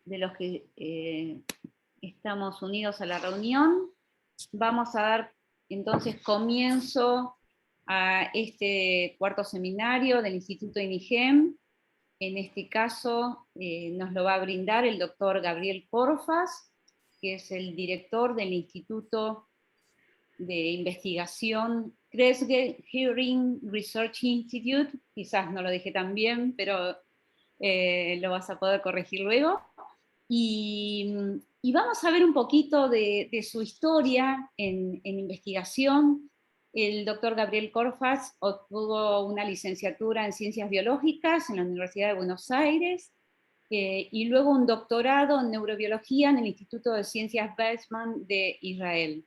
de los que estamos unidos a la reunión. Vamos a dar entonces comienzo a este cuarto seminario del Instituto INIGEM. En este caso nos lo va a brindar el doctor Gabriel Corfas, que es el director del Instituto de Investigación Kresge Hearing Research Institute. Quizás no lo dije tan bien, pero lo vas a poder corregir luego. Y vamos a ver un poquito de su historia en investigación. El doctor Gabriel Corfas obtuvo una licenciatura en Ciencias Biológicas en la Universidad de Buenos Aires, y luego un doctorado en Neurobiología en el Instituto de Ciencias Weizmann de Israel.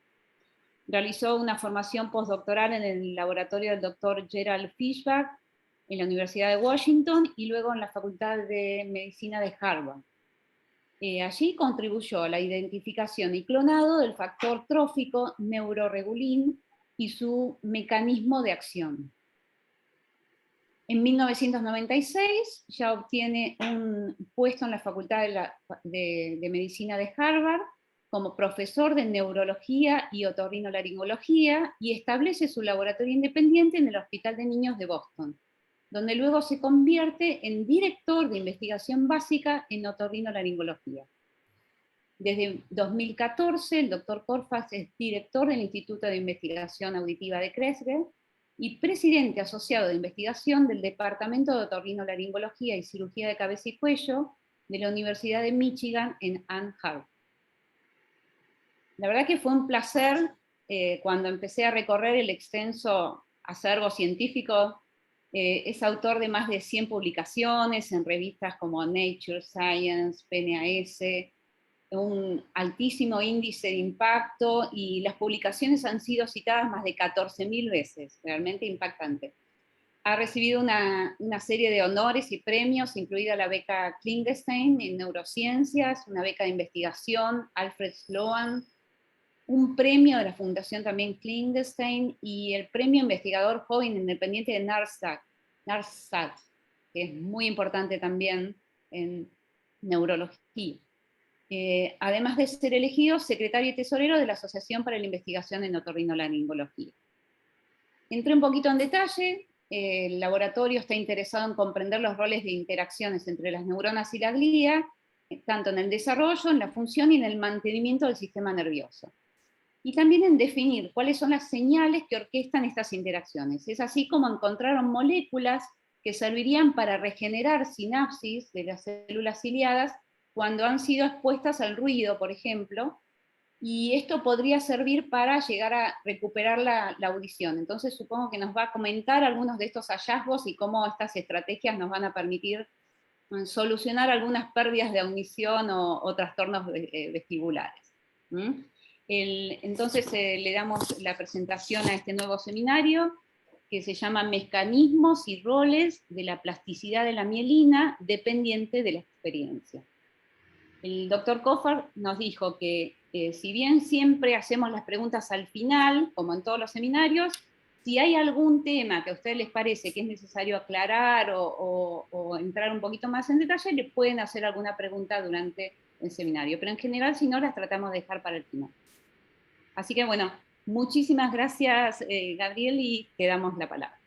Realizó una formación postdoctoral en el laboratorio del doctor Gerald Fishbach en la Universidad de Washington y luego en la Facultad de Medicina de Harvard. Allí contribuyó a la identificación y clonado del factor trófico neuroregulin y su mecanismo de acción. En 1996 ya obtiene un puesto en la Facultad de Medicina de Harvard como profesor de neurología y otorrinolaringología y establece su laboratorio independiente en el Hospital de Niños de Boston, donde luego se convierte en director de investigación básica en otorrinolaringología. Desde 2014, el doctor Corfas es director del Instituto de Investigación Auditiva de Kresge y presidente asociado de investigación del Departamento de Otorrinolaringología y Cirugía de Cabeza y Cuello de la Universidad de Michigan en Ann Arbor. La verdad que fue un placer cuando empecé a recorrer el extenso acervo científico. Es autor de más de 100 publicaciones en revistas como Nature, Science, PNAS, un altísimo índice de impacto, y las publicaciones han sido citadas más de 14.000 veces, realmente impactante. Ha recibido una serie de honores y premios, incluida la beca Klingenstein en neurociencias, una beca de investigación Alfred Sloan, un premio de la Fundación también Klingenstein y el premio investigador joven independiente de NARSAT, que es muy importante también en neurología. Además de ser elegido secretario y tesorero de la Asociación para la Investigación en Otorrinolaringología. Entré un poquito en detalle. El laboratorio está interesado en comprender los roles de interacciones entre las neuronas y la glía, tanto en el desarrollo, en la función y en el mantenimiento del sistema nervioso. Y también en definir cuáles son las señales que orquestan estas interacciones. Es así como encontraron moléculas que servirían para regenerar sinapsis de las células ciliadas cuando han sido expuestas al ruido, por ejemplo, y esto podría servir para llegar a recuperar la audición. Entonces supongo que nos va a comentar algunos de estos hallazgos y cómo estas estrategias nos van a permitir solucionar algunas pérdidas de audición o trastornos vestibulares. Entonces le damos la presentación a este nuevo seminario, que se llama Mecanismos y roles de la plasticidad de la mielina dependiente de la experiencia. El doctor Corfas nos dijo que si bien siempre hacemos las preguntas al final, como en todos los seminarios, si hay algún tema que a ustedes les parece que es necesario aclarar o entrar un poquito más en detalle, le pueden hacer alguna pregunta durante el seminario, pero en general si no las tratamos de dejar para el final. Así que bueno, muchísimas gracias Gabriel, y te damos la palabra.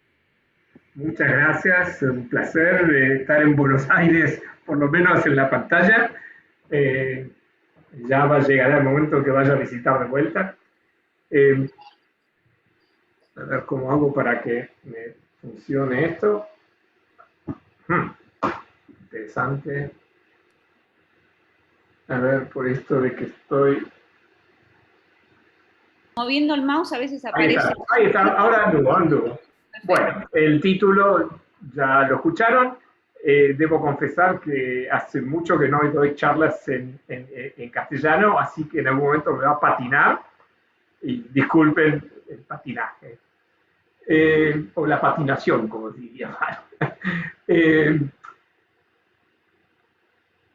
Muchas gracias, un placer estar en Buenos Aires, por lo menos en la pantalla. Ya llegará el momento que vaya a visitar de vuelta. A ver cómo hago para que me funcione esto. Interesante. A ver, por esto de que estoy... Moviendo el mouse a veces aparece... Ahí está, ahora anduvo. Bueno, el título ya lo escucharon. Debo confesar que hace mucho que no doy charlas en castellano, así que en algún momento me va a patinar, y disculpen el patinaje, o la patinación, como diría.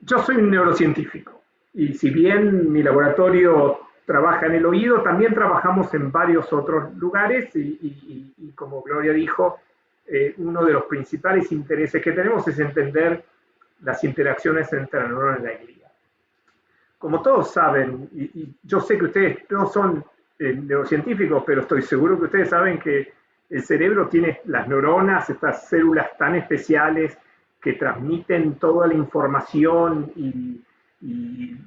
Yo soy un neurocientífico, y si bien mi laboratorio trabaja en el oído, también trabajamos en varios otros lugares, y como Gloria dijo, uno de los principales intereses que tenemos es entender las interacciones entre la neurona y la glía. como todos saben, y yo sé que ustedes no son neurocientíficos, pero estoy seguro que ustedes saben que el cerebro tiene las neuronas, estas células tan especiales que transmiten toda la información y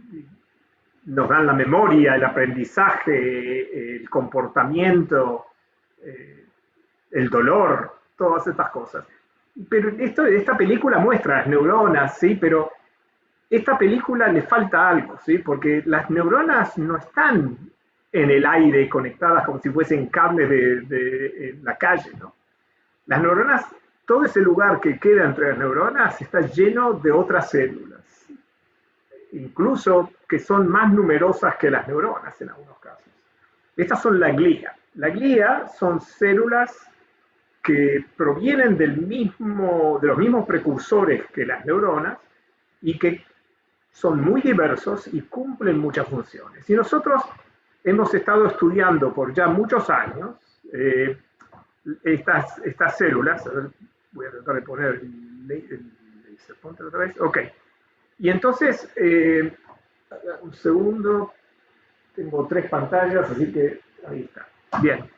nos dan la memoria, el aprendizaje, el comportamiento, el dolor, todas estas cosas. Pero esta película muestra las neuronas, ¿sí? Pero esta película le falta algo, ¿sí? Porque las neuronas no están en el aire conectadas como si fuesen cables de la calle, ¿no? Las neuronas, todo ese lugar que queda entre las neuronas está lleno de otras células, incluso que son más numerosas que las neuronas en algunos casos. Estas son la glía. La glía son células que provienen de los mismos precursores que las neuronas y que son muy diversos y cumplen muchas funciones. Y nosotros hemos estado estudiando por ya muchos años estas células. A ver, voy a tratar de poner el laser pointer otra vez. Ok. Y entonces, un segundo, tengo 3 pantallas, así que ahí está. Bien.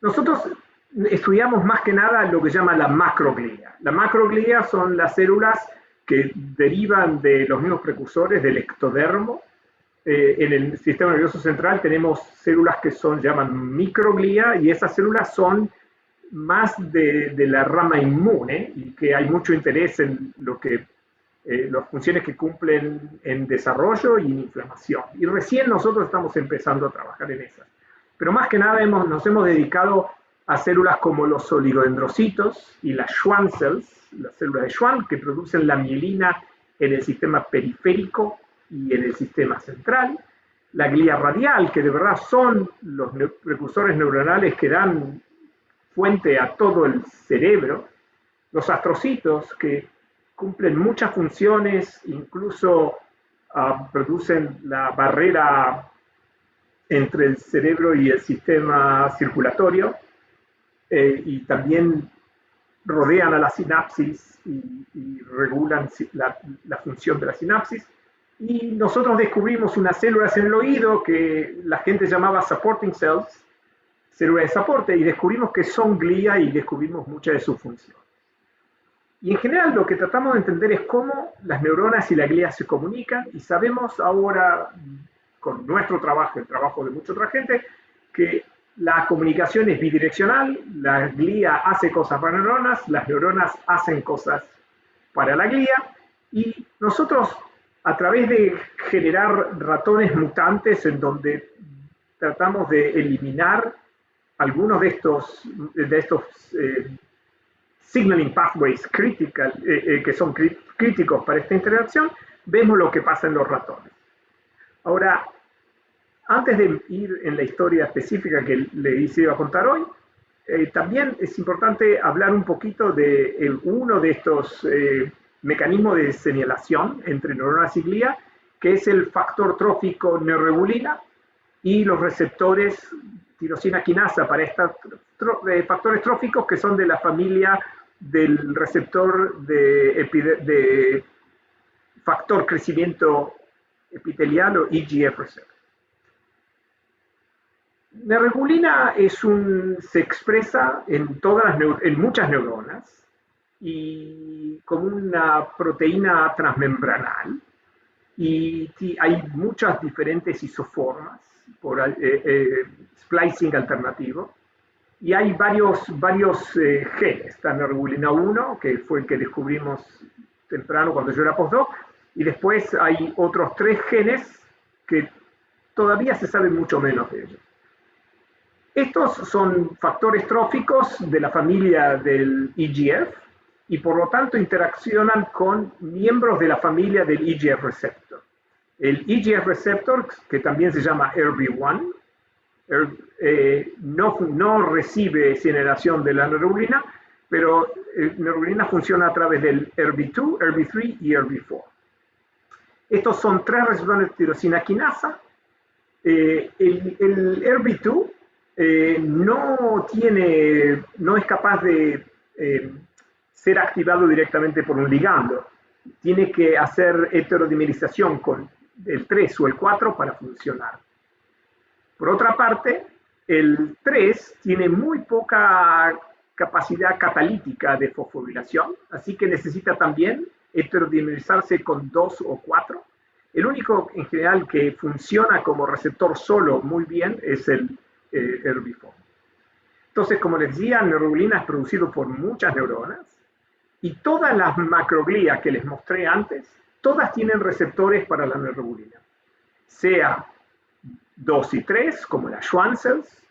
Nosotros estudiamos más que nada lo que se llama la macroglía. La macroglía son las células que derivan de los mismos precursores del ectodermo. En el sistema nervioso central tenemos células que llaman microglía, y esas células son más de la rama inmune, y que hay mucho interés en las funciones que cumplen en desarrollo y en inflamación. Y recién nosotros estamos empezando a trabajar en esas. Pero más que nada nos hemos dedicado a células como los oligodendrocitos y las Schwann cells, las células de Schwann, que producen la mielina en el sistema periférico y en el sistema central, la glía radial, que de verdad son los precursores neuronales que dan fuente a todo el cerebro, los astrocitos, que cumplen muchas funciones, incluso producen la barrera entre el cerebro y el sistema circulatorio, y también rodean a la sinapsis y regulan la función de la sinapsis. Y nosotros descubrimos unas células en el oído que la gente llamaba supporting cells, células de soporte, y descubrimos que son glía y descubrimos muchas de sus funciones. Y en general lo que tratamos de entender es cómo las neuronas y la glía se comunican, y sabemos ahora, con nuestro trabajo, el trabajo de mucha otra gente, que la comunicación es bidireccional. La glía hace cosas para las neuronas hacen cosas para la glía, y nosotros, a través de generar ratones mutantes en donde tratamos de eliminar algunos de estos signaling pathways que son críticos para esta interacción, vemos lo que pasa en los ratones. Ahora, antes de ir en la historia específica que les iba a contar hoy, también es importante hablar un poquito de uno de estos mecanismos de señalación entre neuronas y glía, que es el factor trófico neurregulina y los receptores tirosina quinasa para estos factores tróficos, que son de la familia del receptor de factor crecimiento epitelial o EGF receptor. Neurregulina se expresa en muchas neuronas y como una proteína transmembranal, y hay muchas diferentes isoformas por splicing alternativo, y hay varios genes. Está neurregulina 1, que fue el que descubrimos temprano cuando yo era postdoc, y después hay otros 3 genes que todavía se sabe mucho menos de ellos. Estos son factores tróficos de la familia del EGF, y por lo tanto interaccionan con miembros de la familia del EGF receptor. El EGF receptor, que también se llama ERB1, no recibe señalación de la neurulina, pero neurulina funciona a través del ERB2, ERB3 y ERB4. Estos son 3 receptores de tirosina quinasa. El ERB2 no es capaz de ser activado directamente por un ligando. tiene que hacer heterodimerización con el 3 o el 4 para funcionar. Por otra parte, el 3 tiene muy poca capacidad catalítica de fosforilación, así que necesita también heterodimerizarse con 2 o 4. El único en general que funciona como receptor solo muy bien es el herbivoro. Entonces, como les decía, neuroglina es producido por muchas neuronas y todas las macroglías que les mostré antes, todas tienen receptores para la neuroglina, sea 2 y 3, como las Schwann cells,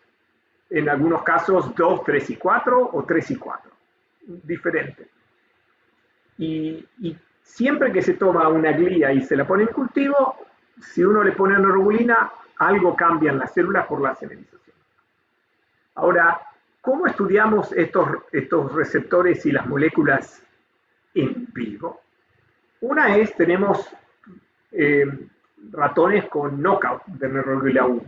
en algunos casos 2, 3 y 4 o 3 y 4, diferente. Y siempre que se toma una glía y se la pone en cultivo, si uno le pone neuroglina, algo cambia en las células por la semenización. Ahora, ¿cómo estudiamos estos receptores y las moléculas en vivo? Una es, tenemos ratones con knockout de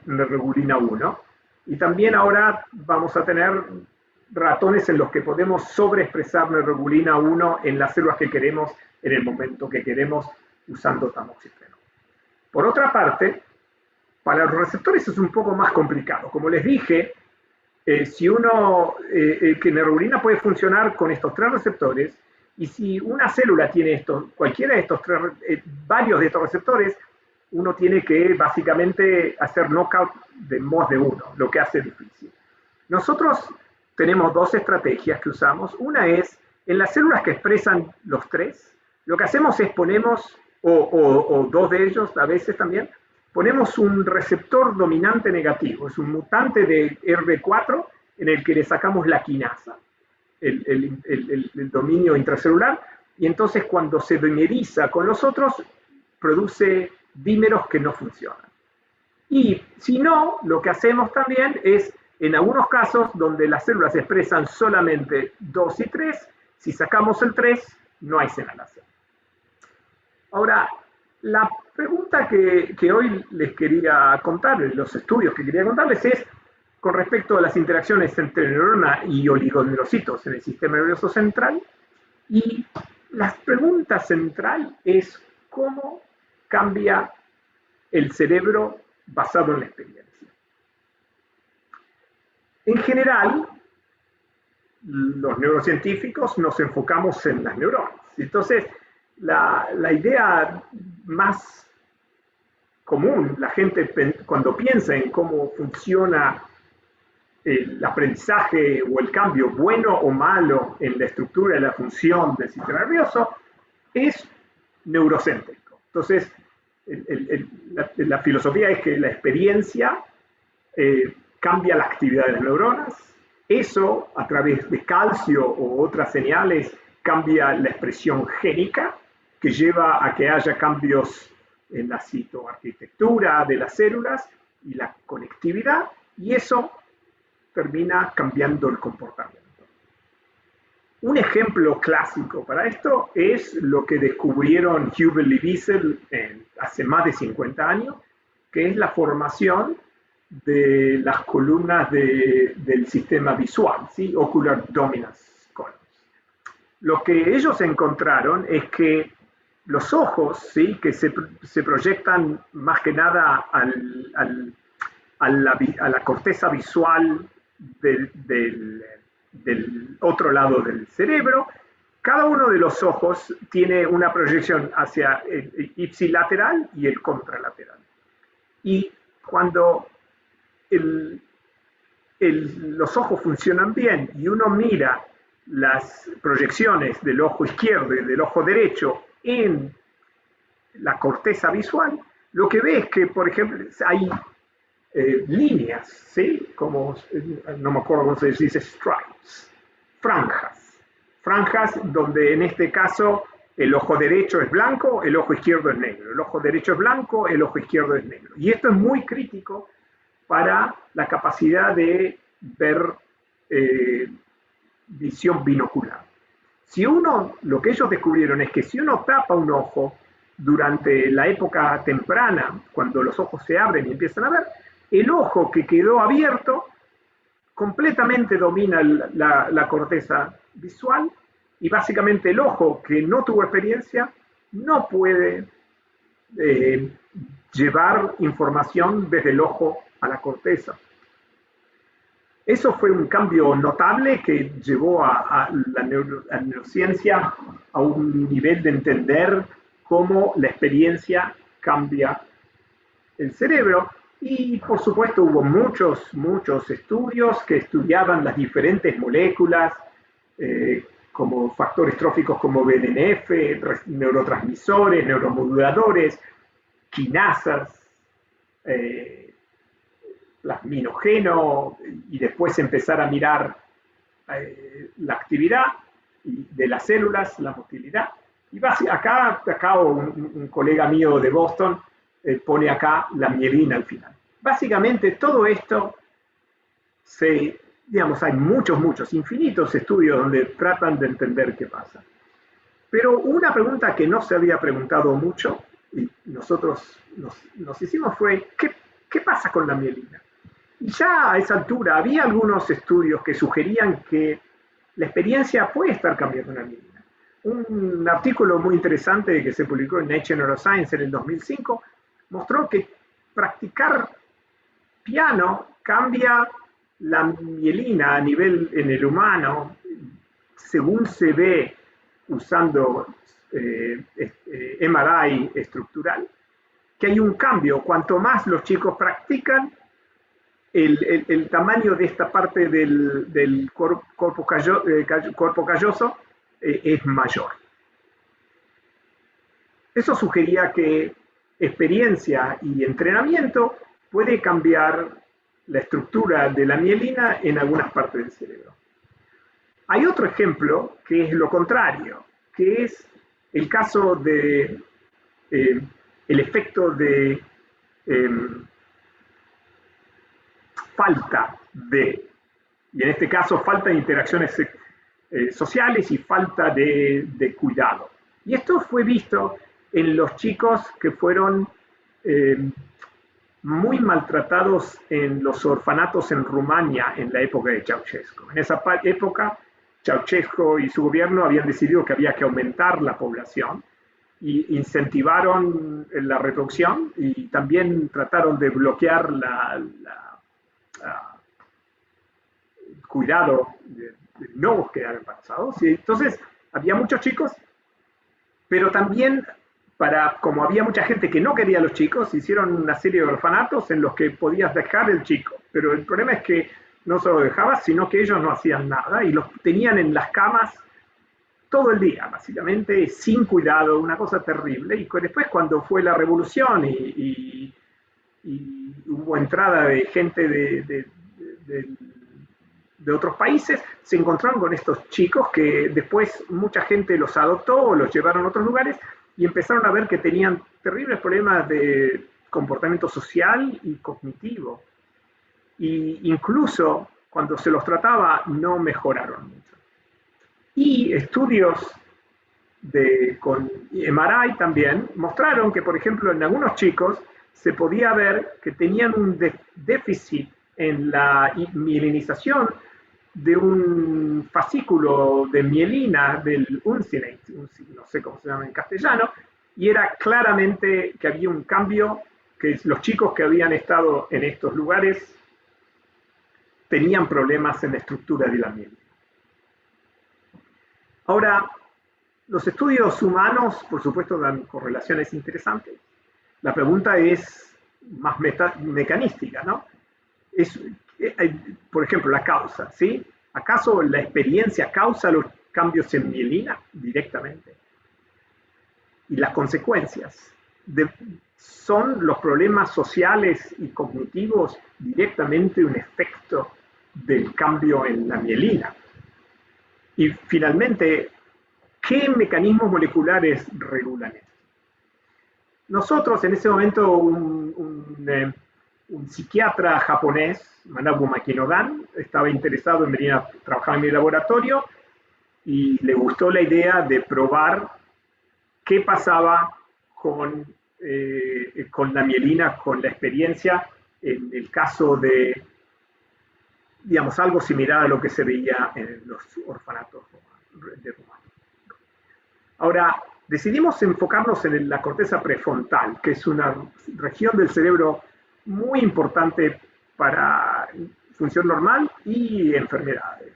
neuroglina 1, y también ahora vamos a tener ratones en los que podemos sobreexpresar neuroglina 1 en las células que queremos, en el momento que queremos, usando tamoxifeno. Por otra parte, para los receptores es un poco más complicado. Como les dije, que neuroglina puede funcionar con estos 3 receptores, y si una célula tiene cualquiera de estos 3, varios de estos receptores, uno tiene que básicamente hacer knockout de más de uno, lo que hace difícil. Nosotros tenemos 2 estrategias que usamos. Una es, en las células que expresan los 3, lo que hacemos es ponemos, o 2 de ellos a veces también, ponemos un receptor dominante negativo, es un mutante de RB4 en el que le sacamos la quinasa, el dominio intracelular, y entonces cuando se dimeriza con los otros, produce dímeros que no funcionan. Y si no, lo que hacemos también es, en algunos casos donde las células expresan solamente 2 y 3, si sacamos el 3, no hay señalación. Ahora, la pregunta que hoy les quería contar, los estudios que quería contarles es con respecto a las interacciones entre neurona y oligoneurocitos en el sistema nervioso central. Y la pregunta central es cómo cambia el cerebro basado en la experiencia. En general, los neurocientíficos nos enfocamos en las neuronas. Entonces, la idea más común, la gente cuando piensa en cómo funciona el aprendizaje o el cambio, bueno o malo, en la estructura y la función del sistema nervioso, es neurocéntrico. Entonces, la filosofía es que la experiencia cambia la actividad de las neuronas. Eso, a través de calcio o otras señales, cambia la expresión génica, que lleva a que haya cambios en la citoarquitectura de las células y la conectividad, y eso termina cambiando el comportamiento. Un ejemplo clásico para esto es lo que descubrieron Hubel y Wiesel hace más de 50 años, que es la formación de las columnas del sistema visual, ¿sí? Ocular Dominance Columns. Lo que ellos encontraron es que los ojos, ¿sí? Que se proyectan más que nada a la corteza visual del otro lado del cerebro, cada uno de los ojos tiene una proyección hacia el ipsilateral y el contralateral. Y cuando los ojos funcionan bien y uno mira las proyecciones del ojo izquierdo y del ojo derecho en la corteza visual, lo que ve es que, por ejemplo, hay líneas, ¿sí? Como, no me acuerdo cómo se dice, stripes, franjas donde en este caso el ojo derecho es blanco, el ojo izquierdo es negro, el ojo derecho es blanco, el ojo izquierdo es negro. Y esto es muy crítico para la capacidad de ver visión binocular. Lo que ellos descubrieron es que si uno tapa un ojo durante la época temprana, cuando los ojos se abren y empiezan a ver, el ojo que quedó abierto completamente domina la corteza visual, y básicamente el ojo que no tuvo experiencia no puede llevar información desde el ojo a la corteza. Eso fue un cambio notable que llevó a la neurociencia a un nivel de entender cómo la experiencia cambia el cerebro. Y por supuesto hubo muchos estudios que estudiaban las diferentes moléculas, como factores tróficos como BDNF, neurotransmisores, neuromoduladores, quinasas, plasminogeno, y después empezar a mirar la actividad de las células, la motilidad. Y acá un colega mío de Boston pone acá la mielina al final. Básicamente todo esto digamos, hay muchos, infinitos estudios donde tratan de entender qué pasa. Pero una pregunta que no se había preguntado mucho, y nosotros nos hicimos fue, ¿qué pasa con la mielina? Y ya a esa altura había algunos estudios que sugerían que la experiencia puede estar cambiando en la mielina. Un artículo muy interesante que se publicó en Nature Neuroscience en el 2005 mostró que practicar piano cambia la mielina a nivel en el humano, según se ve usando MRI estructural, que hay un cambio. Cuanto más los chicos practican, el tamaño de esta parte del cuerpo calloso es mayor. Eso sugería que experiencia y entrenamiento puede cambiar la estructura de la mielina en algunas partes del cerebro. Hay otro ejemplo que es lo contrario, que es el caso de el efecto de falta de, y en este caso falta de interacciones sociales y falta de cuidado. Y esto fue visto en los chicos que fueron muy maltratados en los orfanatos en Rumania en la época de Ceausescu. En esa época, Ceausescu y su gobierno habían decidido que había que aumentar la población y incentivaron la reproducción y también trataron de bloquear el cuidado de no quedar embarazados. Y entonces había muchos chicos, pero también como había mucha gente que no quería a los chicos, hicieron una serie de orfanatos en los que podías dejar el chico, pero el problema es que no solo dejabas, sino que ellos no hacían nada y los tenían en las camas todo el día, básicamente, sin cuidado, una cosa terrible. Y después cuando fue la revolución y hubo entrada de gente de otros países, se encontraron con estos chicos que después mucha gente los adoptó o los llevaron a otros lugares y empezaron a ver que tenían terribles problemas de comportamiento social y cognitivo. Y incluso cuando se los trataba no mejoraron mucho. Y estudios con MRI también mostraron que, por ejemplo, en algunos chicos se podía ver que tenían un déficit en la mielinización de un fascículo de mielina del uncinate, no sé cómo se llama en castellano, y era claramente que había un cambio, que los chicos que habían estado en estos lugares tenían problemas en la estructura de la mielina. Ahora, los estudios humanos, por supuesto, dan correlaciones interesantes. La pregunta es más mecanística, ¿no? Por ejemplo, la causa, ¿sí? ¿Acaso la experiencia causa los cambios en mielina directamente? Y las consecuencias son los problemas sociales y cognitivos directamente un efecto del cambio en la mielina. Y finalmente, ¿qué mecanismos moleculares regulan esto? Nosotros en ese momento, un psiquiatra japonés, Manabu Makinodan, estaba interesado en venir a trabajar en mi laboratorio y le gustó la idea de probar qué pasaba con la mielina, con la experiencia, en el caso de, digamos, algo similar a lo que se veía en los orfanatos de Rumania. Ahora, decidimos enfocarnos en la corteza prefrontal, que es una región del cerebro muy importante para función normal y enfermedades.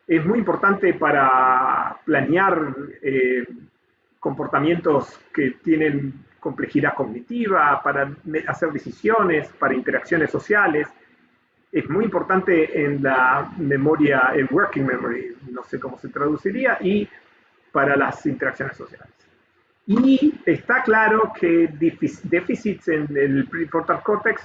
Es muy importante para planear comportamientos que tienen complejidad cognitiva, para hacer decisiones, para interacciones sociales. Es muy importante en la memoria, el working memory, no sé cómo se traduciría, y para las interacciones sociales. Y está claro que déficits en el prefrontal córtex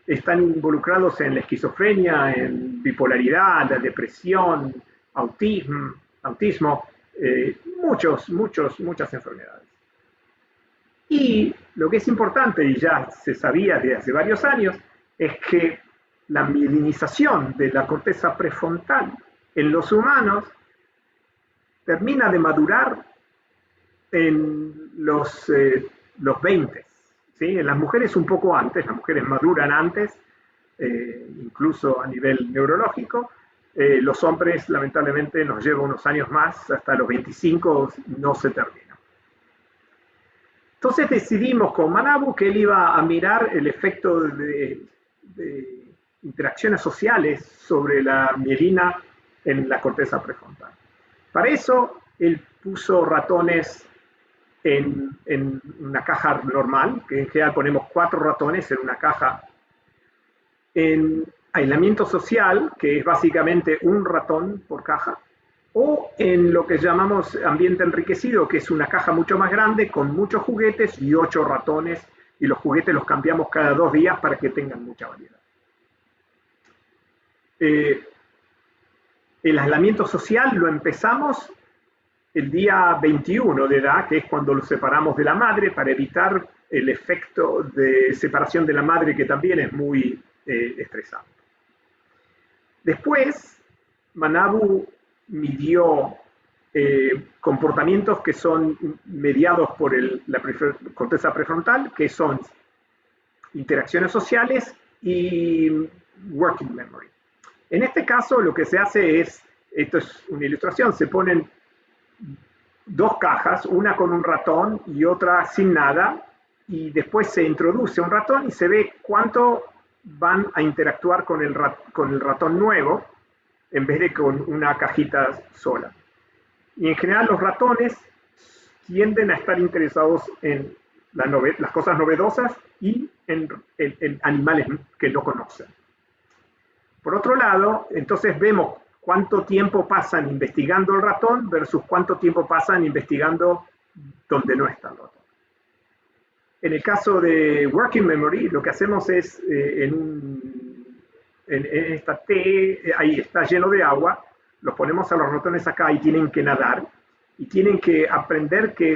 están involucrados en la esquizofrenia, en bipolaridad, la depresión, autismo, muchas enfermedades. Y lo que es importante, y ya se sabía desde hace varios años, es que la mielinización de la corteza prefrontal en los humanos termina de madurar en los 20, ¿sí? En las mujeres un poco antes, las mujeres maduran antes, incluso a nivel neurológico. Los hombres, lamentablemente, nos lleva unos años más, hasta los 25 no se termina. Entonces decidimos con Manabu que él iba a mirar el efecto de interacciones sociales sobre la mielina en la corteza prefrontal. Para eso, él puso ratones en una caja normal, que en general ponemos 4 ratones en una caja, en aislamiento social, que es básicamente un ratón por caja, o en lo que llamamos ambiente enriquecido, que es una caja mucho más grande con muchos juguetes y 8 ratones, y los juguetes los cambiamos cada 2 días para que tengan mucha variedad. El aislamiento social lo empezamos el día 21 de edad, que es cuando los separamos de la madre, para evitar el efecto de separación de la madre, que también es muy estresante. Después, Manabu midió comportamientos que son mediados por la corteza prefrontal, que son interacciones sociales y working memory. En este caso, lo que se hace es, esto es una ilustración, se ponen 2 cajas, una con un ratón y otra sin nada, y después se introduce un ratón y se ve cuánto van a interactuar con el ratón nuevo, en vez de con una cajita sola. Y en general los ratones tienden a estar interesados en las cosas novedosas y en animales que no conocen. Por otro lado, entonces vemos cuánto tiempo pasan investigando el ratón versus cuánto tiempo pasan investigando donde no está el ratón. En el caso de working memory, lo que hacemos es, en esta T, ahí está lleno de agua, los ponemos a los ratones acá y tienen que nadar, y tienen que aprender que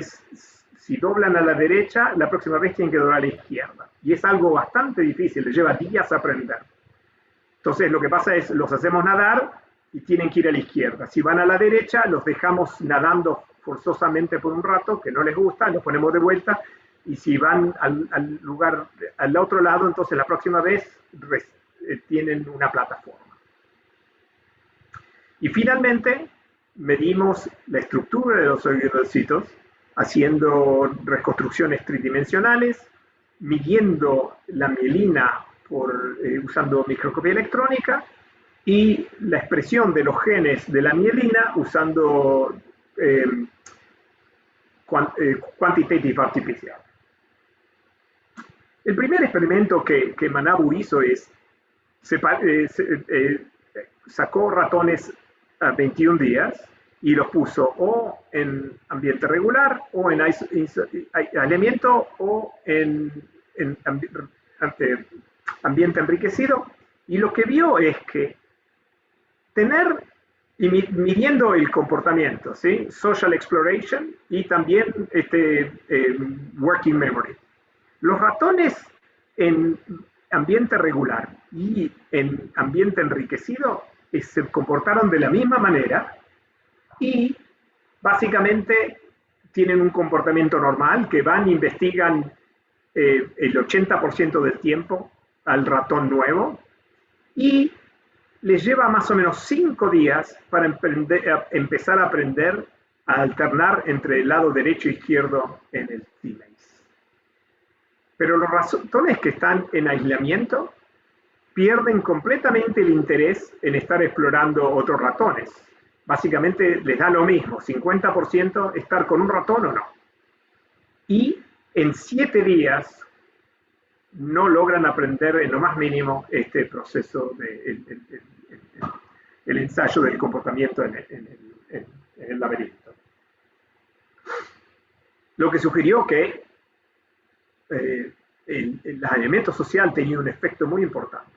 si doblan a la derecha, la próxima vez tienen que doblar a la izquierda. Y es algo bastante difícil, les lleva días aprender. Entonces lo que pasa es, los hacemos nadar y tienen que ir a la izquierda. Si van a la derecha, los dejamos nadando forzosamente por un rato, que no les gusta, los ponemos de vuelta, y si van al otro lado, entonces la próxima vez tienen una plataforma. Y finalmente, medimos la estructura de los eritrocitos, haciendo reconstrucciones tridimensionales, midiendo la mielina usando microscopía electrónica, y la expresión de los genes de la mielina usando quantitative artificial. El primer experimento que Manabu hizo es, sacó ratones a 21 días y los puso o en ambiente regular, o en aislamiento, o en ambiente enriquecido, y lo que vio es que midiendo el comportamiento, ¿sí? Social exploration y también working memory. Los ratones en ambiente regular y en ambiente enriquecido se comportaron de la misma manera y básicamente tienen un comportamiento normal, que van e investigan el 80% del tiempo al ratón nuevo, y les lleva más o menos 5 días para empezar a aprender a alternar entre el lado derecho e izquierdo en el T-maze. Pero los ratones que están en aislamiento pierden completamente el interés en estar explorando otros ratones. Básicamente les da lo mismo, 50% estar con un ratón o no. Y en 7 días no logran aprender en lo más mínimo este proceso de el ensayo del comportamiento en el laberinto. Lo que sugirió que el aislamiento social tenía un efecto muy importante.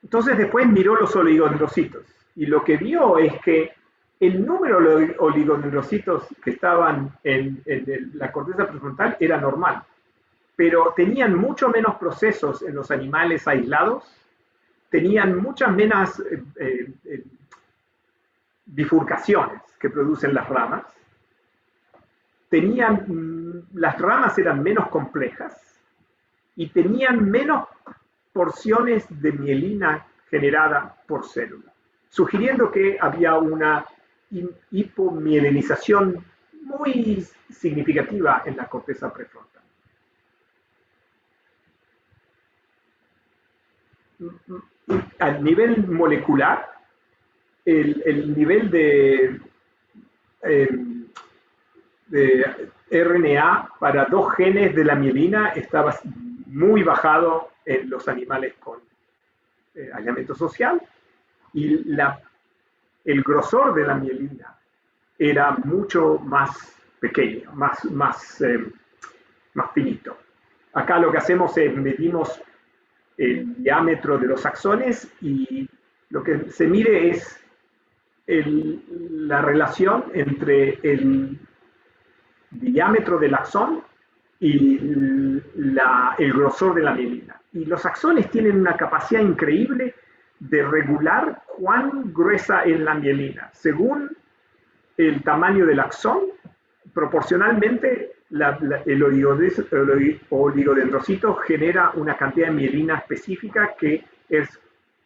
Entonces después miró los oligodendrocitos y lo que vio es que el número de oligodendrocitos que estaban en la corteza prefrontal era normal, pero tenían mucho menos procesos en los animales aislados, tenían muchas menos bifurcaciones que producen las ramas, las ramas eran menos complejas y tenían menos porciones de mielina generada por célula, sugiriendo que había una hipomielinización muy significativa en la corteza prefrontal. A nivel molecular, el nivel de RNA para 2 genes de la mielina estaba muy bajado en los animales con aislamiento social y el grosor de la mielina era mucho más pequeño, más finito. Acá lo que hacemos es medimos el diámetro de los axones y lo que se mide es la relación entre el diámetro del axón y el grosor de la mielina. Y los axones tienen una capacidad increíble de regular cuán gruesa es la mielina. Según el tamaño del axón, proporcionalmente el oligodendrocito genera una cantidad de mielina específica que es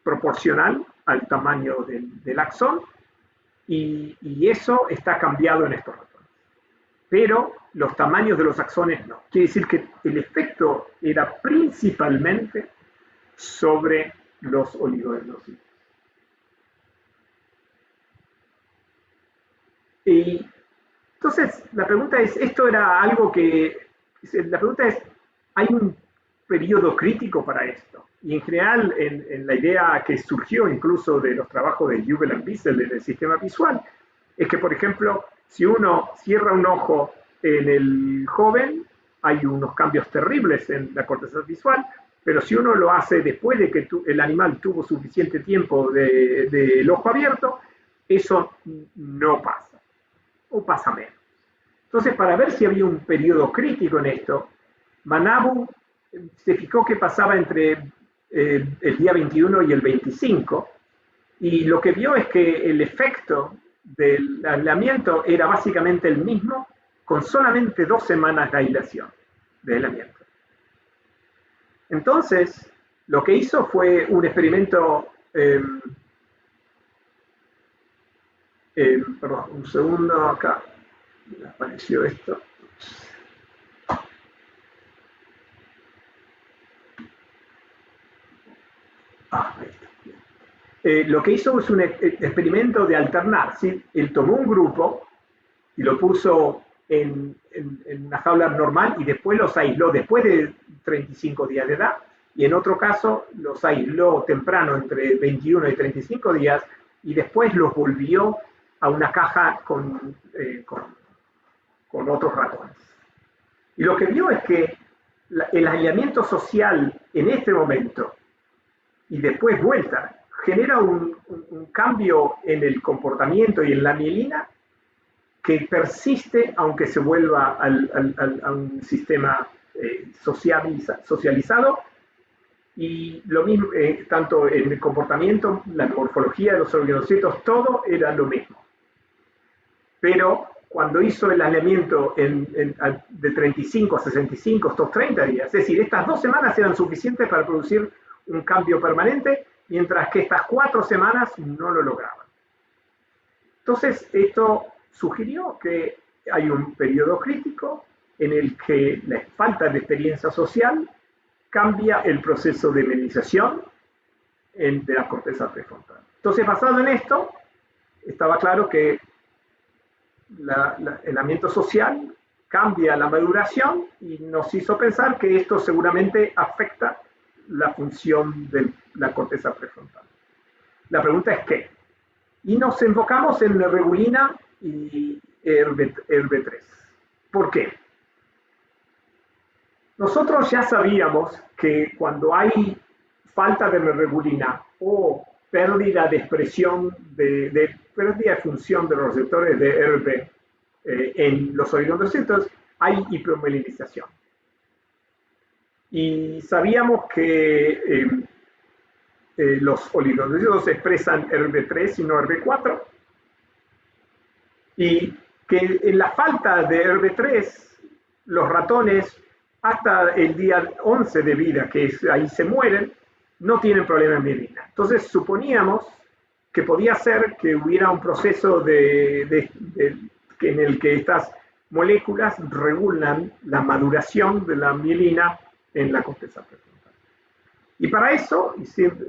proporcional al tamaño del axón y eso está cambiado en estos ratones. Pero los tamaños de los axones no. Quiere decir que el efecto era principalmente sobre los oligodendrocitos. Y entonces, la pregunta es, ¿hay un periodo crítico para esto? Y en general, en la idea que surgió incluso de los trabajos de Jubel and Wiesel en el sistema visual, es que, por ejemplo, si uno cierra un ojo en el joven, hay unos cambios terribles en la corteza visual, pero si uno lo hace después de que el animal tuvo suficiente tiempo del ojo abierto, eso no pasa, o pasa menos. Entonces, para ver si había un periodo crítico en esto, Manabu se fijó que pasaba entre el día 21 y el 25, y lo que vio es que el efecto del aislamiento era básicamente el mismo, con solamente 2 semanas de aislamiento. Entonces, lo que hizo fue un experimento, perdón, un segundo, acá me apareció esto. Ahí está. Lo que hizo es un experimento de alternar, ¿sí? Él tomó un grupo y lo puso en una jaula normal y después los aisló después de 35 días de edad, y en otro caso los aisló temprano entre 21 y 35 días y después los volvió a una caja con otros ratones. Y lo que vio es que el aislamiento social en este momento y después vuelta genera un cambio en el comportamiento y en la mielina que persiste aunque se vuelva a un sistema socializado, y lo mismo, tanto en el comportamiento, la morfología de los oligodendrocitos, todo era lo mismo. Pero cuando hizo el aislamiento de 35 a 65, estos 30 días, es decir, estas 2 semanas eran suficientes para producir un cambio permanente, mientras que estas 4 semanas no lo lograban. Entonces, esto sugirió que hay un periodo crítico en el que la falta de experiencia social cambia el proceso de mielinización de la corteza prefrontal. Entonces, basado en esto, estaba claro que el ambiente social cambia la maduración y nos hizo pensar que esto seguramente afecta la función de la corteza prefrontal. La pregunta es ¿qué? Y nos enfocamos en neurregulina y ERB3. ¿Por qué? Nosotros ya sabíamos que cuando hay falta de neurregulina o pérdida de expresión, pérdida de función de los receptores de ERB en los oligodendrocitos, hay hipomelinización. Y sabíamos que los oligodendrocitos expresan ERB3 y no ERB4, y que en la falta de ERB3, los ratones, hasta el día 11 de vida, que ahí se mueren, no tienen problema en mielina. Entonces suponíamos que podía ser que hubiera un proceso en el que estas moléculas regulan la maduración de la mielina en la corteza prefrontal. Y para eso,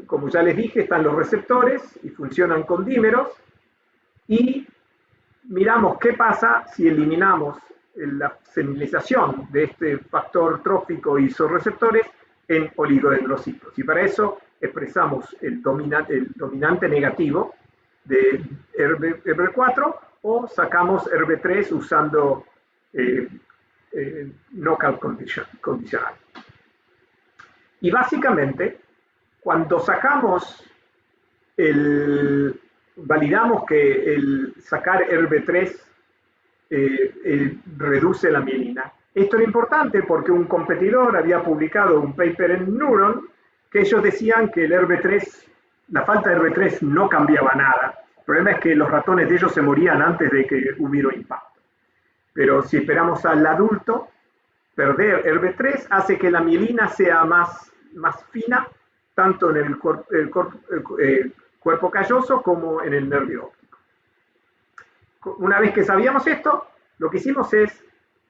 como ya les dije, están los receptores y funcionan con dímeros, y miramos qué pasa si eliminamos la senilización de este factor trófico isorreceptores en oligodendrocitos. Y para eso expresamos el dominante negativo de ERB4 o sacamos ERB3 usando knockout condicional. Y básicamente, cuando validamos que el sacar ERB3 reduce la mielina. Esto era importante porque un competidor había publicado un paper en Neuron que ellos decían que la falta de ERB3 no cambiaba nada. El problema es que los ratones de ellos se morían antes de que hubiera impacto. Pero si esperamos al adulto, perder ERB3 hace que la mielina sea más fina, tanto en el cuerpo calloso como en el nervio óptico. Una vez que sabíamos esto, lo que hicimos es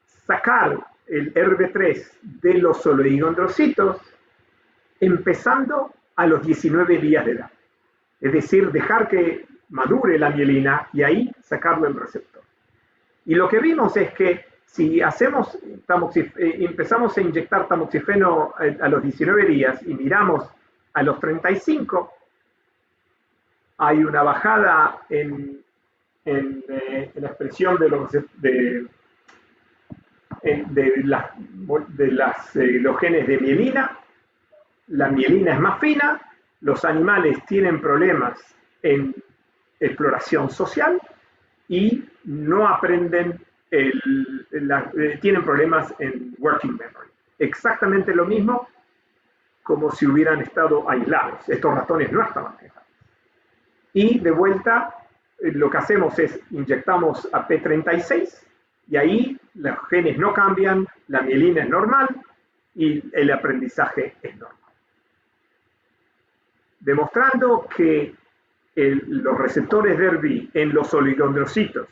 sacar el ERB3 de los oligodendrocitos empezando a los 19 días de edad. Es decir, dejar que madure la mielina y ahí sacarlo del receptor. Y lo que vimos es que si empezamos a inyectar tamoxifeno a los 19 días y miramos a los 35, hay una bajada en la expresión de los genes de mielina. La mielina es más fina, los animales tienen problemas en exploración social y no aprenden, tienen problemas en working memory. Exactamente lo mismo como si hubieran estado aislados. Estos ratones no estaban aislados. Y de vuelta, lo que hacemos es inyectamos a P36 y ahí los genes no cambian, la mielina es normal y el aprendizaje es normal. Demostrando que los receptores de ERB en los oligodendrocitos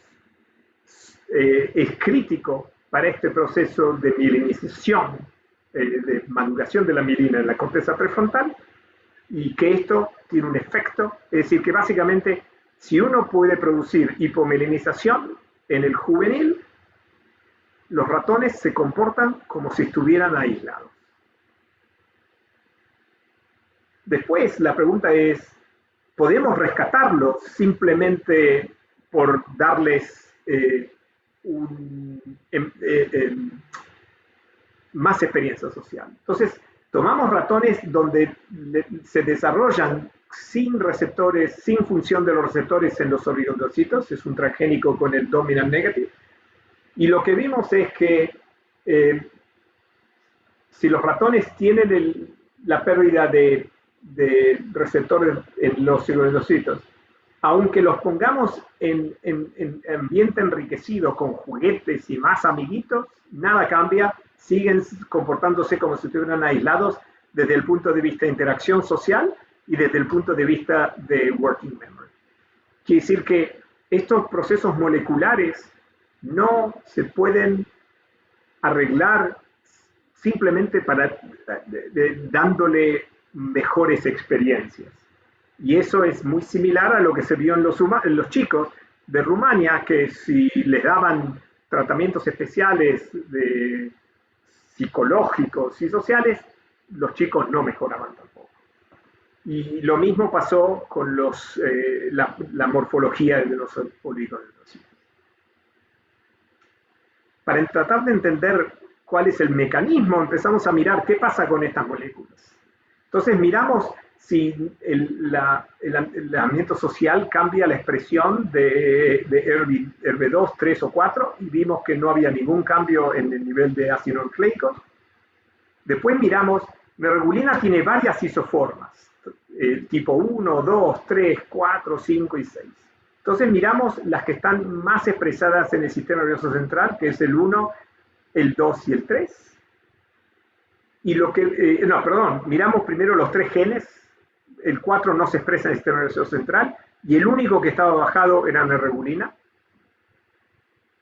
es crítico para este proceso de mielinización, de maduración de la mielina en la corteza prefrontal, y que esto tiene un efecto, es decir, que básicamente si uno puede producir hipomelinización en el juvenil, los ratones se comportan como si estuvieran aislados. Después la pregunta es, ¿podemos rescatarlos simplemente por darles más experiencia social? Entonces, tomamos ratones donde se desarrollan sin receptores, sin función de los receptores en los oligodendrocitos, es un transgénico con el dominant negative, y lo que vimos es que si los ratones tienen la pérdida de receptores en los oligodendrocitos, aunque los pongamos en ambiente enriquecido con juguetes y más amiguitos, nada cambia, siguen comportándose como si estuvieran aislados, desde el punto de vista de interacción social y desde el punto de vista de working memory. Quiere decir que estos procesos moleculares no se pueden arreglar simplemente dándole mejores experiencias. Y eso es muy similar a lo que se vio en los chicos de Rumania, que si les daban tratamientos especiales psicológicos y sociales, los chicos no mejoraban tampoco. Y lo mismo pasó con la morfología de los oligodendrocitos. Para tratar de entender cuál es el mecanismo, empezamos a mirar qué pasa con estas moléculas. Entonces miramos si el aislamiento social cambia la expresión de ERB2, 3 o 4, y vimos que no había ningún cambio en el nivel de ácidos nucleicos. Después miramos, neregulina tiene varias isoformas, tipo 1, 2, 3, 4, 5 y 6. Entonces miramos las que están más expresadas en el sistema nervioso central, que es el 1, el 2 y el 3. Y miramos primero los 3 genes. El 4 no se expresa en el sistema nervioso central, y el único que estaba bajado era neregulina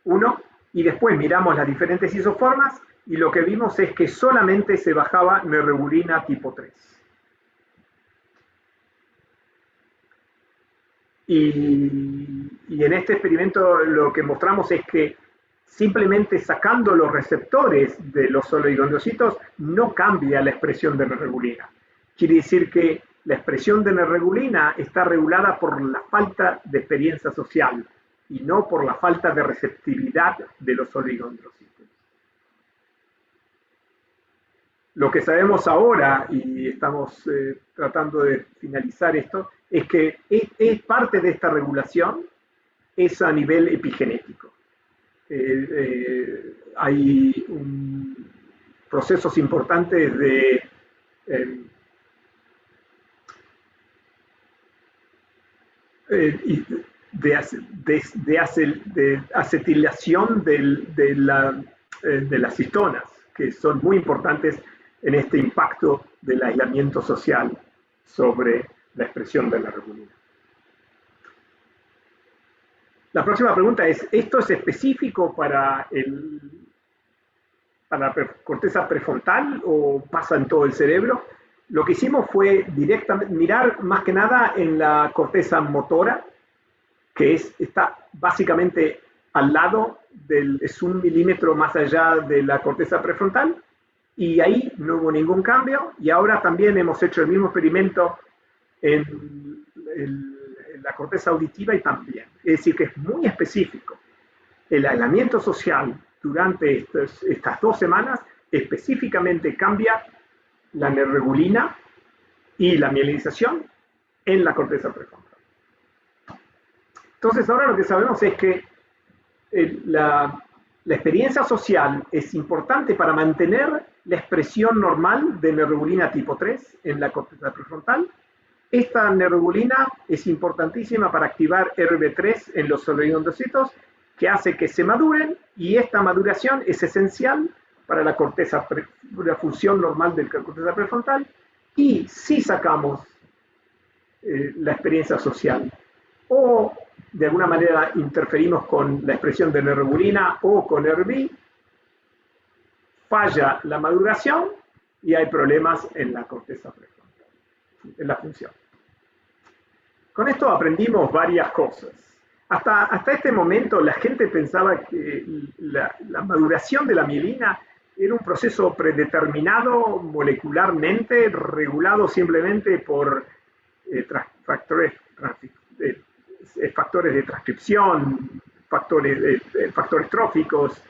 1, y después miramos las diferentes isoformas, y lo que vimos es que solamente se bajaba neregulina tipo 3. Y en este experimento lo que mostramos es que simplemente sacando los receptores de los oligodendrocitos no cambia la expresión de neregulina. Quiere decir que la expresión de neregulina está regulada por la falta de experiencia social y no por la falta de receptividad de los oligodendrocitos. Lo que sabemos ahora, y estamos tratando de finalizar esto, es que es parte de esta regulación es a nivel epigenético. Hay procesos importantes de acetilación de las histonas, que son muy importantes en este impacto del aislamiento social sobre la expresión de la neregulina. La próxima pregunta es, ¿esto es específico para la corteza prefrontal o pasa en todo el cerebro? Lo que hicimos fue directamente mirar más que nada en la corteza motora, que está básicamente al lado, es 1 milímetro más allá de la corteza prefrontal, y ahí no hubo ningún cambio, y ahora también hemos hecho el mismo experimento en la corteza auditiva y también. Es decir, que es muy específico. El aislamiento social durante estas 2 semanas específicamente cambia la neregulina y la mielinización en la corteza prefrontal. Entonces ahora lo que sabemos es que la experiencia social es importante para mantener la expresión normal de neregulina tipo 3 en la corteza prefrontal. Esta neregulina es importantísima para activar ERB3 en los oligodendrocitos, que hace que se maduren, y esta maduración es esencial para la función normal de la corteza prefrontal. Y si sacamos la experiencia social o de alguna manera interferimos con la expresión de neregulina o con ERB, falla la maduración y hay problemas en la corteza prefrontal, en la función. Con esto aprendimos varias cosas. Hasta este momento la gente pensaba que la maduración de la mielina era un proceso predeterminado molecularmente, regulado simplemente por factores de transcripción, factores tróficos.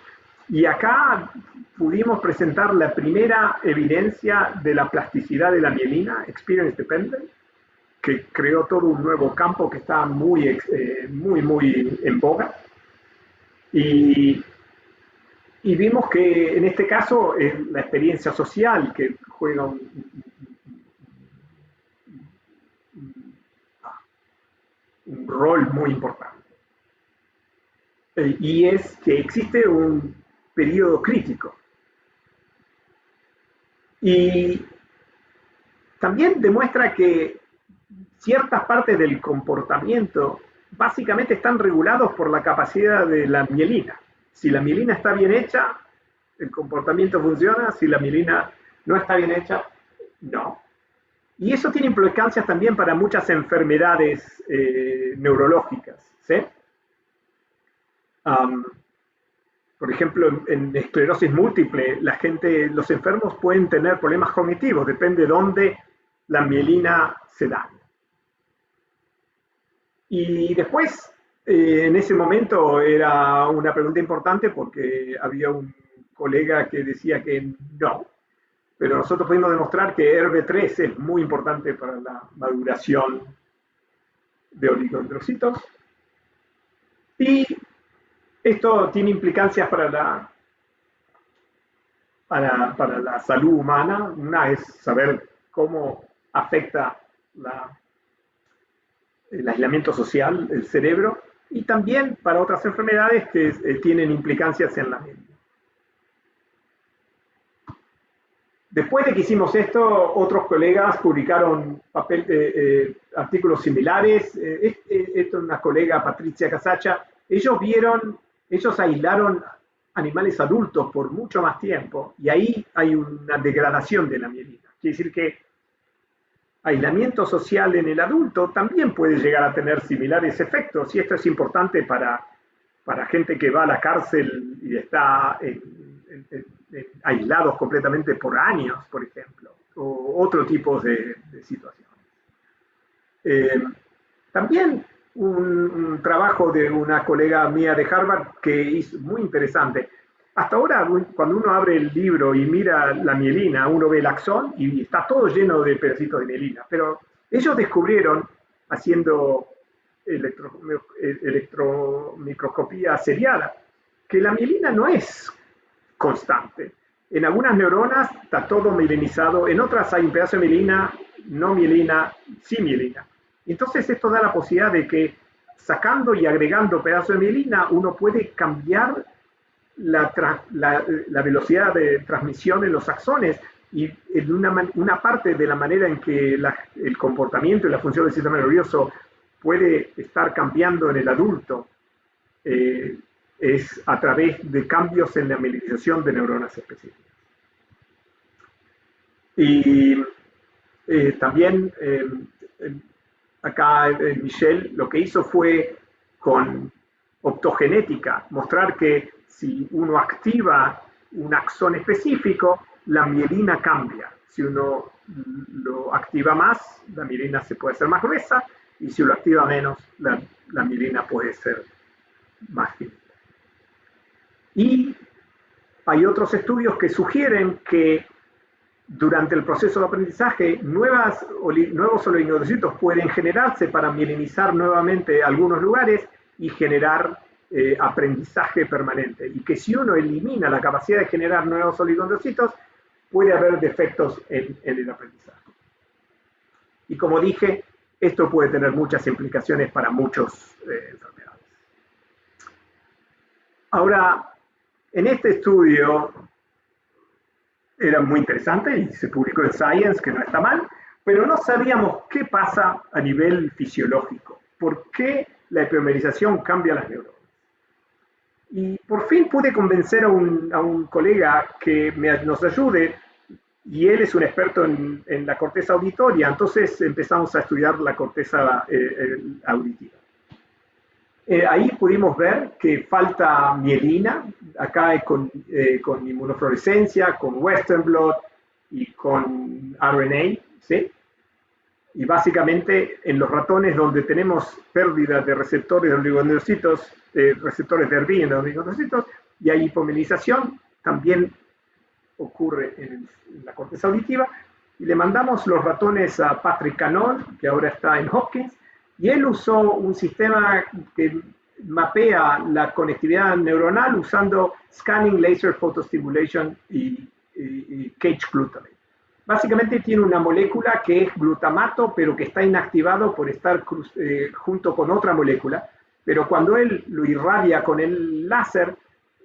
Y acá pudimos presentar la primera evidencia de la plasticidad de la mielina, experience dependent, que creó todo un nuevo campo que está muy en boga. Y vimos que en este caso la experiencia social que juega un rol muy importante. Y es que existe un periodo crítico. Y también demuestra que ciertas partes del comportamiento básicamente están regulados por la capacidad de la mielina. Si la mielina está bien hecha, el comportamiento funciona. Si la mielina no está bien hecha, no. Y eso tiene implicancias también para muchas enfermedades neurológicas, ¿sí? Por ejemplo, en esclerosis múltiple, los enfermos pueden tener problemas cognitivos, depende de dónde la mielina se da. Y después, en ese momento era una pregunta importante porque había un colega que decía que no, pero nosotros pudimos demostrar que ERB3 es muy importante para la maduración de oligodendrocitos. Y esto tiene implicancias para la salud humana. Una es saber cómo afecta el aislamiento social, el cerebro, y también para otras enfermedades que tienen implicancias en la mente. Después de que hicimos esto, otros colegas publicaron artículos similares. Esto es una colega, Patricia Casacha. Ellos aislaron animales adultos por mucho más tiempo y ahí hay una degradación de la mielina. Quiere decir que aislamiento social en el adulto también puede llegar a tener similares efectos, y esto es importante para gente que va a la cárcel y está aislados completamente por años, por ejemplo, o otro tipo de situaciones. También un trabajo de una colega mía de Harvard que hizo muy interesante. Hasta ahora, cuando uno abre el libro y mira la mielina, uno ve el axón y está todo lleno de pedacitos de mielina. Pero ellos descubrieron, haciendo electromicroscopía seriada, que la mielina no es constante. En algunas neuronas está todo mielinizado, en otras hay un pedazo de mielina, no mielina, sí mielina. Entonces esto da la posibilidad de que sacando y agregando pedazos de mielina uno puede cambiar la velocidad de transmisión en los axones, y en una parte de la manera en que el comportamiento y la función del sistema nervioso puede estar cambiando en el adulto es a través de cambios en la mielinización de neuronas específicas. Y también acá Michelle lo que hizo fue con optogenética mostrar que si uno activa un axón específico, la mielina cambia. Si uno lo activa más, la mielina se puede hacer más gruesa, y si lo activa menos, la mielina puede ser más fina. Y hay otros estudios que sugieren que durante el proceso de aprendizaje, nuevos oligodendrocitos pueden generarse para mielinizar nuevamente algunos lugares y generar aprendizaje permanente. Y que si uno elimina la capacidad de generar nuevos oligodendrocitos, puede haber defectos en el aprendizaje. Y como dije, esto puede tener muchas implicaciones para muchas enfermedades. Ahora, en este estudio era muy interesante y se publicó en Science, que no está mal, pero no sabíamos qué pasa a nivel fisiológico, por qué la hipomerización cambia las neuronas. Y por fin pude convencer a un colega que nos ayude, y él es un experto en la corteza auditoria, entonces empezamos a estudiar la corteza auditiva. Ahí pudimos ver que falta mielina, acá con inmunofluorescencia, con Western blot y con RNA, ¿sí? Y básicamente en los ratones donde tenemos pérdida de receptores de oligodendrocitos, receptores de ERB en los oligodendrocitos, y hay hipomerización, también ocurre en la corteza auditiva, y le mandamos los ratones a Patrick Cannon, que ahora está en Hopkins, y él usó un sistema que mapea la conectividad neuronal usando Scanning Laser Photostimulation y Cage Glutamate. Básicamente tiene una molécula que es glutamato, pero que está inactivado por estar junto con otra molécula, pero cuando él lo irradia con el láser,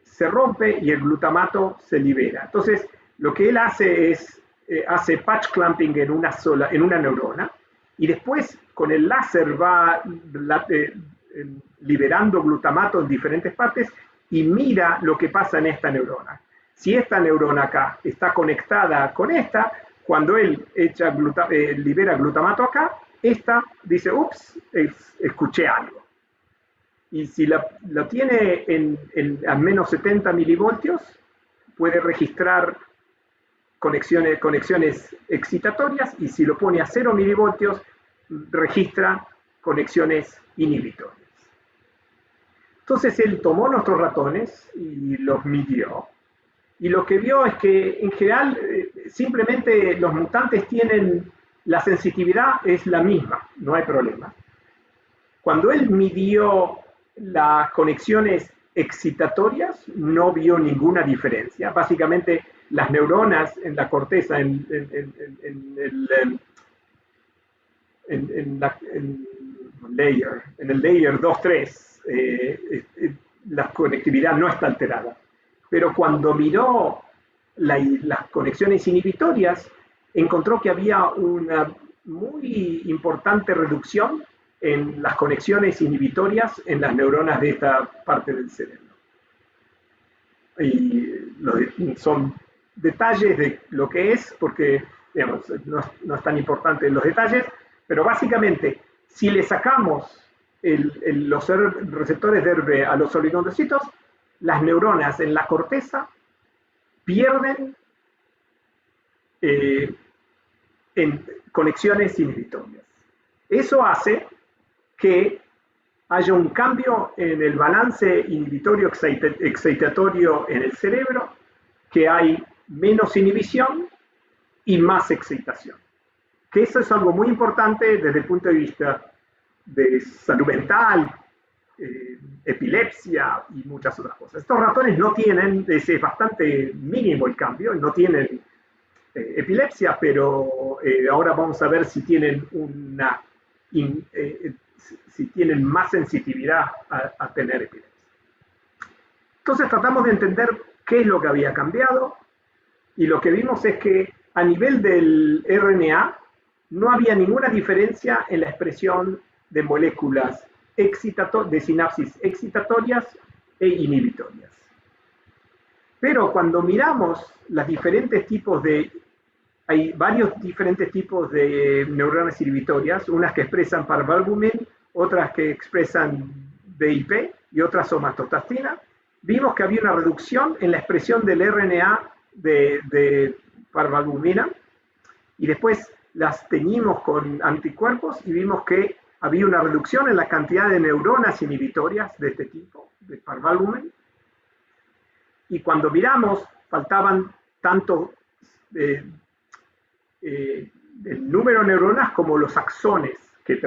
se rompe y el glutamato se libera. Entonces, lo que él hace es hace patch clamping en una neurona, y después con el láser va liberando glutamato en diferentes partes y mira lo que pasa en esta neurona. Si esta neurona acá está conectada con esta, cuando él libera glutamato acá, esta dice, ups, escuché algo. Y si lo tiene a menos 70 milivoltios, puede registrar conexiones excitatorias, y si lo pone a 0 milivoltios, registra conexiones inhibitorias. Entonces él tomó nuestros ratones y los midió, y lo que vio es que en general simplemente los mutantes tienen, la sensitividad es la misma, no hay problema. Cuando él midió las conexiones excitatorias, no vio ninguna diferencia. Básicamente las neuronas en la corteza, en el layer 2-3, la conectividad no está alterada. Pero cuando miró las conexiones inhibitorias, encontró que había una muy importante reducción en las conexiones inhibitorias en las neuronas de esta parte del cerebro. Y son detalles de lo que es, porque digamos, no es tan importante los detalles, pero básicamente, si le sacamos los receptores de ERB a los oligodendrocitos, las neuronas en la corteza pierden en conexiones inhibitorias. Eso hace que haya un cambio en el balance inhibitorio excitatorio en el cerebro, que hay menos inhibición y más excitación. Que eso es algo muy importante desde el punto de vista de salud mental, epilepsia y muchas otras cosas. Estos ratones no tienen, es bastante mínimo el cambio, no tienen epilepsia, pero ahora vamos a ver si tienen si tienen más sensitividad a tener epilepsia. Entonces tratamos de entender qué es lo que había cambiado, y lo que vimos es que a nivel del RNA no había ninguna diferencia en la expresión de moléculas de sinapsis excitatorias e inhibitorias. Pero cuando miramos hay varios diferentes tipos de neuronas inhibitorias, unas que expresan parvalbumin, otras que expresan BIP y otras somatostatina. Vimos que había una reducción en la expresión del RNA de parvalbumina, y después las teñimos con anticuerpos y vimos que había una reducción en la cantidad de neuronas inhibitorias de este tipo, de parvalbumin. Y cuando miramos, faltaban tanto el número de neuronas como los axones que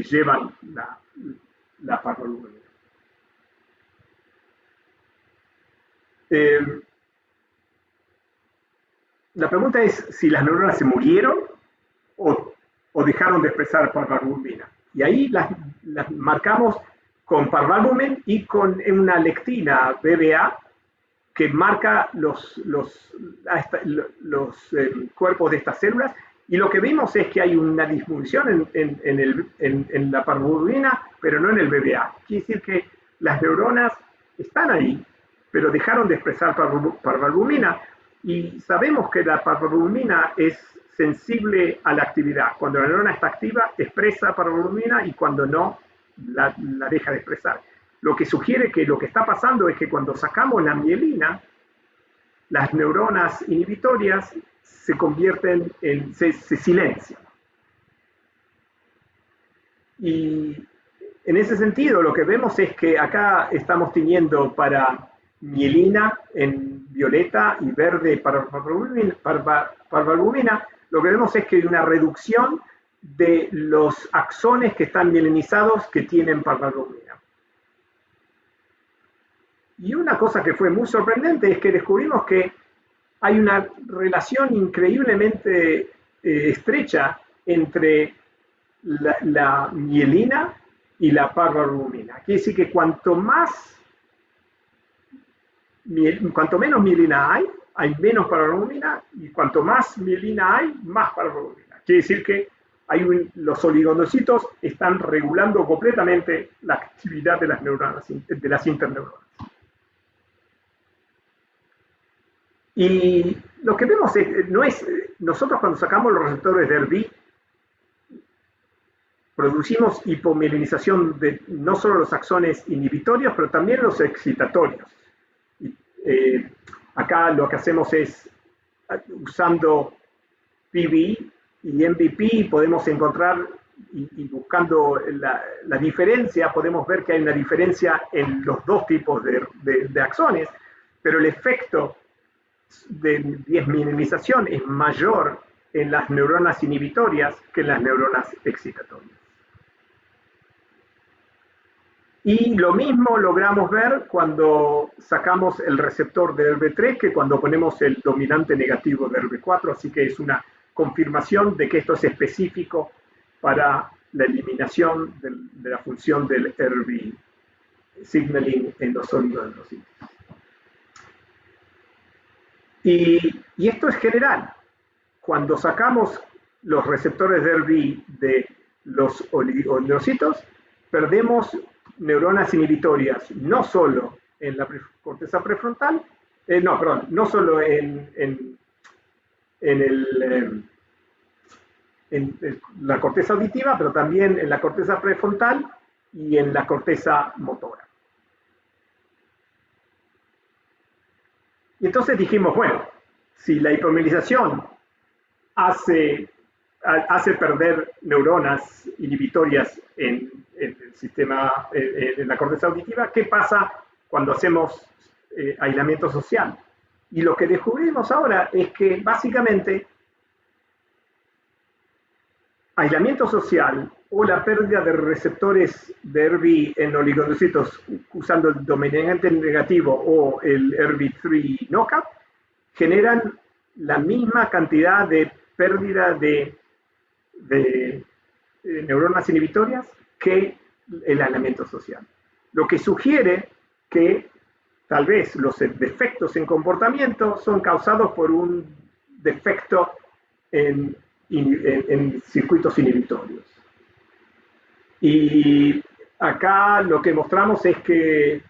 llevan la parvalbumina. La pregunta es si las neuronas se murieron o dejaron de expresar parvalbumina. Y ahí las marcamos con parvalbumin y con una lectina BBA que marca los cuerpos de estas células, y lo que vimos es que hay una disminución en la parvalbumina, pero no en el BBA. Quiere decir que las neuronas están ahí, pero dejaron de expresar parvalbumina, y sabemos que la parvalbumina es sensible a la actividad. Cuando la neurona está activa, expresa parvalbumina, y cuando no, la deja de expresar. Lo que sugiere que lo que está pasando es que cuando sacamos la mielina, las neuronas inhibitorias se convierten se silencian. Y en ese sentido, lo que vemos es que acá estamos teniendo para mielina en violeta y verde para parvalbumina, lo que vemos es que hay una reducción de los axones que están mielinizados que tienen parvalbumina. Y una cosa que fue muy sorprendente es que descubrimos que hay una relación increíblemente estrecha entre la mielina y la parvalbumina. Quiere decir que cuanto menos mielina hay menos parvalbumina, y cuanto más mielina hay, más parvalbumina. Quiere decir que los oligodendrocitos están regulando completamente la actividad de las neuronas, de las interneuronas. Y lo que vemos nosotros cuando sacamos los receptores de ERBB, producimos hipomielinización de no solo los axones inhibitorios, pero también los excitatorios. Acá lo que hacemos es, usando PB y MVP, podemos encontrar, y buscando la diferencia, podemos ver que hay una diferencia en los dos tipos de axones, pero el efecto de desmielinización es mayor en las neuronas inhibitorias que en las neuronas excitatorias. Y lo mismo logramos ver cuando sacamos el receptor de ERB3 que cuando ponemos el dominante negativo de ERB4, así que es una confirmación de que esto es específico para la eliminación de la función del ERB signaling en los oligodendrocitos. Y esto es general. Cuando sacamos los receptores de ERB de los oligodendrocitos, perdemos neuronas inhibitorias, no solo en la corteza prefrontal, no solo en la corteza auditiva, pero también en la corteza prefrontal y en la corteza motora. Y entonces dijimos, bueno, si la hipomielinización hace perder neuronas inhibitorias en el sistema, en la corteza auditiva, ¿qué pasa cuando hacemos aislamiento social? Y lo que descubrimos ahora es que básicamente aislamiento social o la pérdida de receptores de ERB en oligodendrocitos usando el dominante negativo o el ERB3 knockout generan la misma cantidad de pérdida de neuronas inhibitorias que el aislamiento social. Lo que sugiere que tal vez los defectos en comportamiento son causados por un defecto en circuitos inhibitorios. Y acá lo que mostramos es que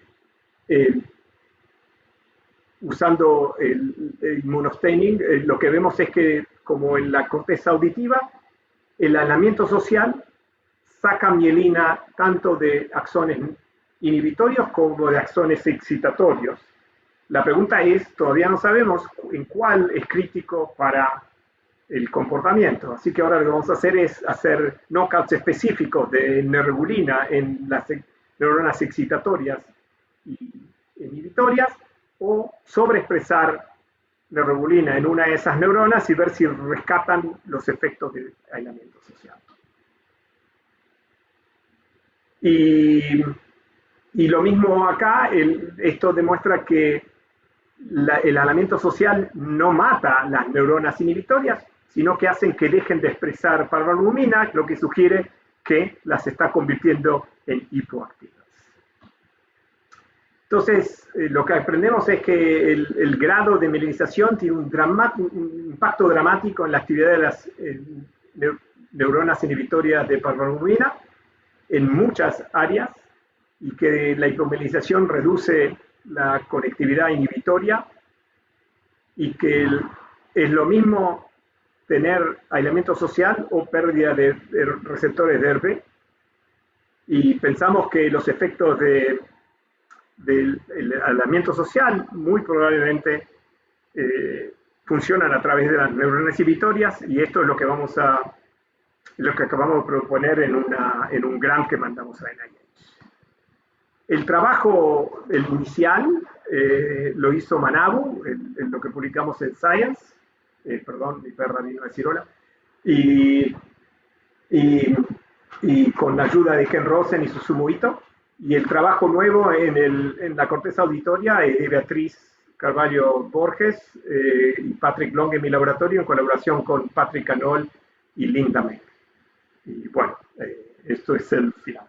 usando el immunostaining, lo que vemos es que, como en la corteza auditiva, el aislamiento social saca mielina tanto de axones inhibitorios como de axones excitatorios. La pregunta es, todavía no sabemos en cuál es crítico para el comportamiento. Así que ahora lo que vamos a hacer es hacer knockouts específicos de nerbulina en las neuronas excitatorias y inhibitorias, o sobreexpresar nerbulina en una de esas neuronas y ver si rescatan los efectos de aislamiento social. Y lo mismo acá, esto demuestra que el aislamiento social no mata las neuronas inhibitorias, sino que hacen que dejen de expresar parvalbumina, lo que sugiere que las está convirtiendo en hipoactivas. Entonces, lo que aprendemos es que el grado de mielinización tiene un impacto dramático en la actividad de las neuronas inhibitorias de parvalbumina en muchas áreas, y que la hipomielinización reduce la conectividad inhibitoria, y que es lo mismo tener aislamiento social o pérdida de receptores de ERB, y pensamos que los efectos del aislamiento social muy probablemente funcionan a través de las neuronas inhibitorias, y esto es lo que acabamos de proponer en un grant que mandamos a NIH. El trabajo inicial lo hizo Manabu, en lo que publicamos en Science, perdón, mi perra vino a decir hola, y con la ayuda de Ken Rosen y Susumu Ito. Y el trabajo nuevo en la corteza auditoria es de Beatriz Carvalho Borges y Patrick Long en mi laboratorio, en colaboración con Patrick Canol y Linda Meck. Y bueno, esto es el final.